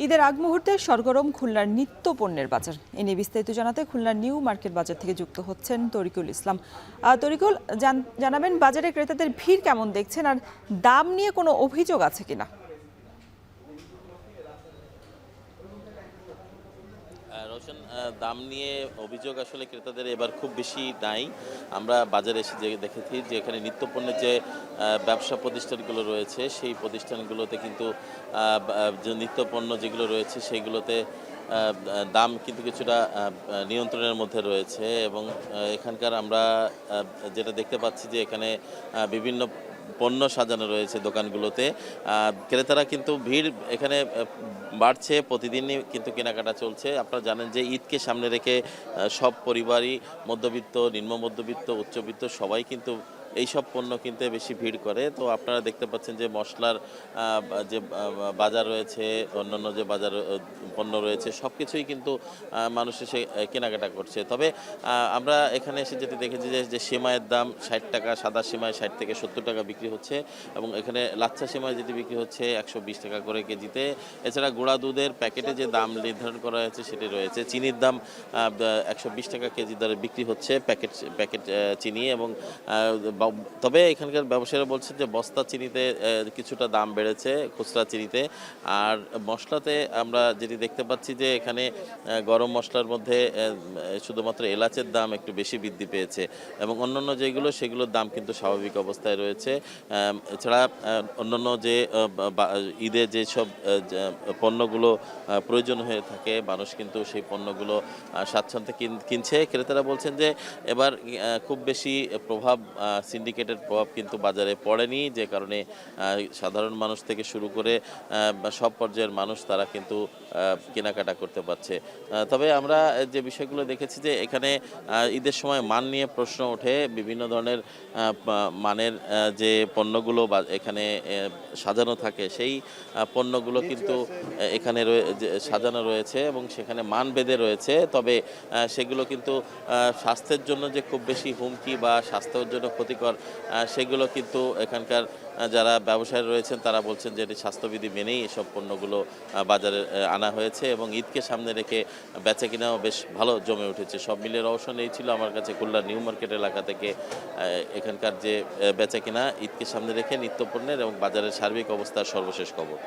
ঈদের আগ মুহূর্তে সরগরম খুলনার নিত্য পণ্যের বাজার। এ নিয়ে বিস্তারিত জানাতে খুলনার নিউ মার্কেট বাজার থেকে যুক্ত হচ্ছেন তরিকুল ইসলাম। তরিকুল, জানাবেন বাজারে ক্রেতাদের ভিড় কেমন দেখছেন, আর দাম নিয়ে কোনো অভিযোগ আছে কিনা? রওশন, দাম নিয়ে অভিযোগ আসলে ক্রেতাদের এবার খুব বেশি নাই। আমরা বাজারে এসে যে দেখেছি যে এখানে নিত্যপণ্যের যে ব্যবসা প্রতিষ্ঠানগুলো রয়েছে সেই প্রতিষ্ঠানগুলোতে কিন্তু যে নিত্যপণ্য যেগুলো রয়েছে সেইগুলোতে দাম কিন্তু কিছুটা নিয়ন্ত্রণের মধ্যে রয়েছে এবং এখানকার আমরা যেটা দেখতে পাচ্ছি যে এখানে বিভিন্ন পণ্য সাজানো রয়েছে দোকানগুলোতে। ক্রেতারা কিন্তু ভিড় এখানে বাড়ছে, প্রতিদিনই কিন্তু কেনাকাটা চলছে। আপনারা জানেন যে ঈদকে সামনে রেখে সব পরিবারই মধ্যবিত্ত, নিম্ন মধ্যবিত্ত, উচ্চবিত্ত সবাই কিন্তু এইসব পণ্য কিনতে বেশি ভিড় করে। তো আপনারা দেখতে পাচ্ছেন যে মশলার যে বাজার রয়েছে, অন্যান্য যে বাজার পণ্য রয়েছে সব কিছুই কিন্তু মানুষ এসে কেনাকাটা করছে। তবে আমরা এখানে এসে যেটি দেখেছি যে সেমাইয়ের দাম ৬০ টাকা, সাদা সেমাই ৬০ থেকে ৭০ টাকা বিক্রি হচ্ছে এবং এখানে লাচ্ছা সেমাই যেটি বিক্রি হচ্ছে ১২০ টাকা করে কেজিতে। এছাড়া গুঁড়া দুধের প্যাকেটে যে দাম নির্ধারণ করা হয়েছে সেটি রয়েছে। চিনির দাম ১২০ টাকা কেজি দরে বিক্রি হচ্ছে প্যাকেট চিনি এবং তবে এখানকার ব্যবসায়ীরা বলছেন যে বস্তা চিনিতে কিছুটা দাম বেড়েছে খুচরা চিনিতে। আর মশলাতে আমরা যেটি দেখতে পাচ্ছি যে এখানে গরম মশলার মধ্যে শুধুমাত্র এলাচের দাম একটু বেশি বৃদ্ধি পেয়েছে এবং অন্যান্য যেগুলো সেগুলোর দাম কিন্তু স্বাভাবিক অবস্থায় রয়েছে। এছাড়া অন্যান্য যে ঈদে যেসব পণ্যগুলো প্রয়োজন হয়ে থাকে মানুষ কিন্তু সেই পণ্যগুলো স্বাচ্ছন্দ্যে কিনছে। ক্রেতারা বলছেন যে এবার খুব বেশি প্রভাব সিন্ডিকেটের প্রভাব কিন্তু বাজারে পড়েনি, যে কারণে সাধারণ মানুষ থেকে শুরু করে সব পর্যায়ের মানুষ তারা কিন্তু কেনাকাটা করতে পারছে। তবে আমরা যে বিষয়গুলো দেখেছি যে এখানে ঈদের সময় মান নিয়ে প্রশ্ন ওঠে। বিভিন্ন ধরনের মানের যে পণ্যগুলো এখানে সাজানো থাকে সেই পণ্যগুলো কিন্তু এখানে সাজানো রয়েছে এবং সেখানে মান বেঁধে রয়েছে। তবে সেগুলো কিন্তু স্বাস্থ্যের জন্য যে খুব বেশি হুমকি বা স্বাস্থ্যের জন্য ক্ষতিকর সেগুলো কিন্তু এখানকার যারা ব্যবসায়ী রয়েছেন তারা বলছেন যে এটি স্বাস্থ্যবিধি মেনেই এসব পণ্যগুলো বাজারে আনা হয়েছে এবং ঈদকে সামনে রেখে বেচাকেনাও বেশ ভালো জমে উঠেছে। সব মিলে রওশন এই ছিল আমার কাছে খুলনা নিউ মার্কেট এলাকা থেকে এখানকার যে বেচাকেনা ঈদকে সামনে রেখে নিত্যপণ্যের এবং বাজারের সার্বিক অবস্থার সর্বশেষ খবর।